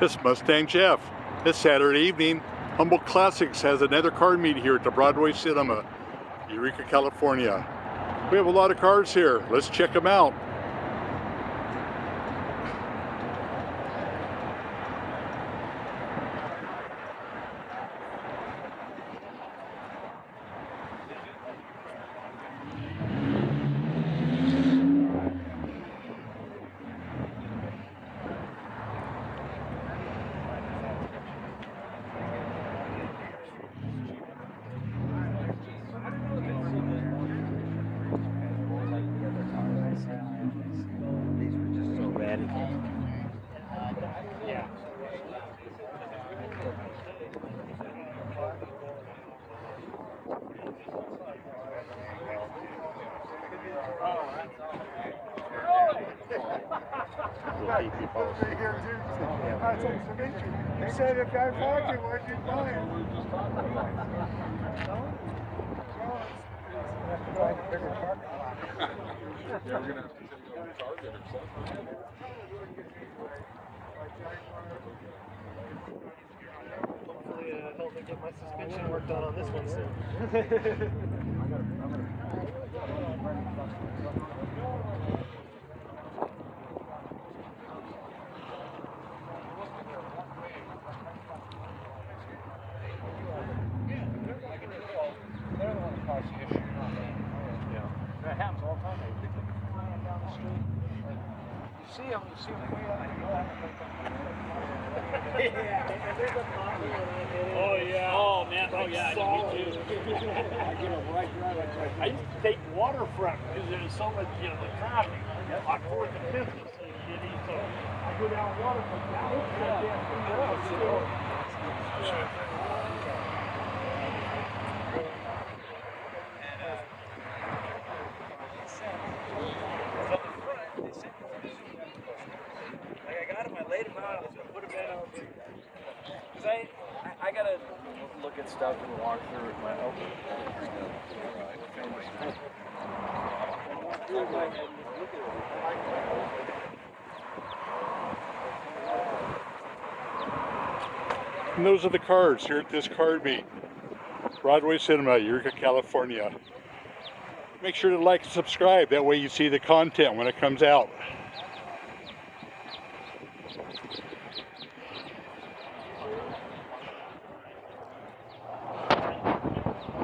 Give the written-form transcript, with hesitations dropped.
It's Mustang Jeff. This Saturday evening, Humboldt Classics has another car meet here at the Broadway Cinema, Eureka, California. We have a lot of cars here. Let's check them out. He said if I found you, where'd you find him? Hopefully, help me get my suspension work done on this one soon. That happens all the time. They pick up flying down the street. You see them way out Oh yeah. Oh man, oh yeah, me too. I get a right drive. I used to take waterfront because there was so much, the traffic on 4th and 5th. So I go down waterfront I gotta look at stuff and walk through it. And those are the cars here at this car meet. Broadway Cinema, Eureka, California. Make sure to like and subscribe. That way you see the content when it comes out.